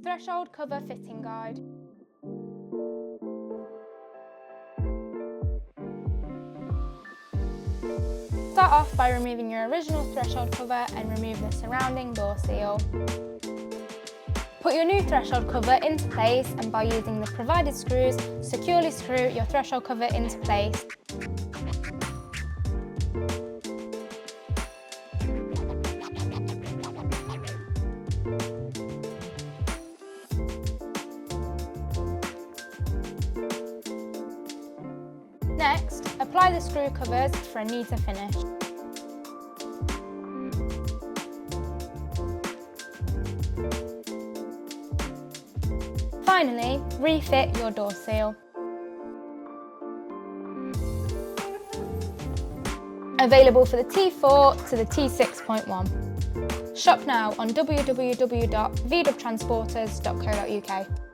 Threshold cover fitting guide. Start off by removing your original threshold cover and remove the surrounding door seal. Put your new threshold cover into place, and by using the provided screws, securely screw your threshold cover into place. Next, apply the screw covers for a neater finish. Finally, refit your door seal. Available for the T4 to the T6.1. Shop now on www.vwtransporters.co.uk.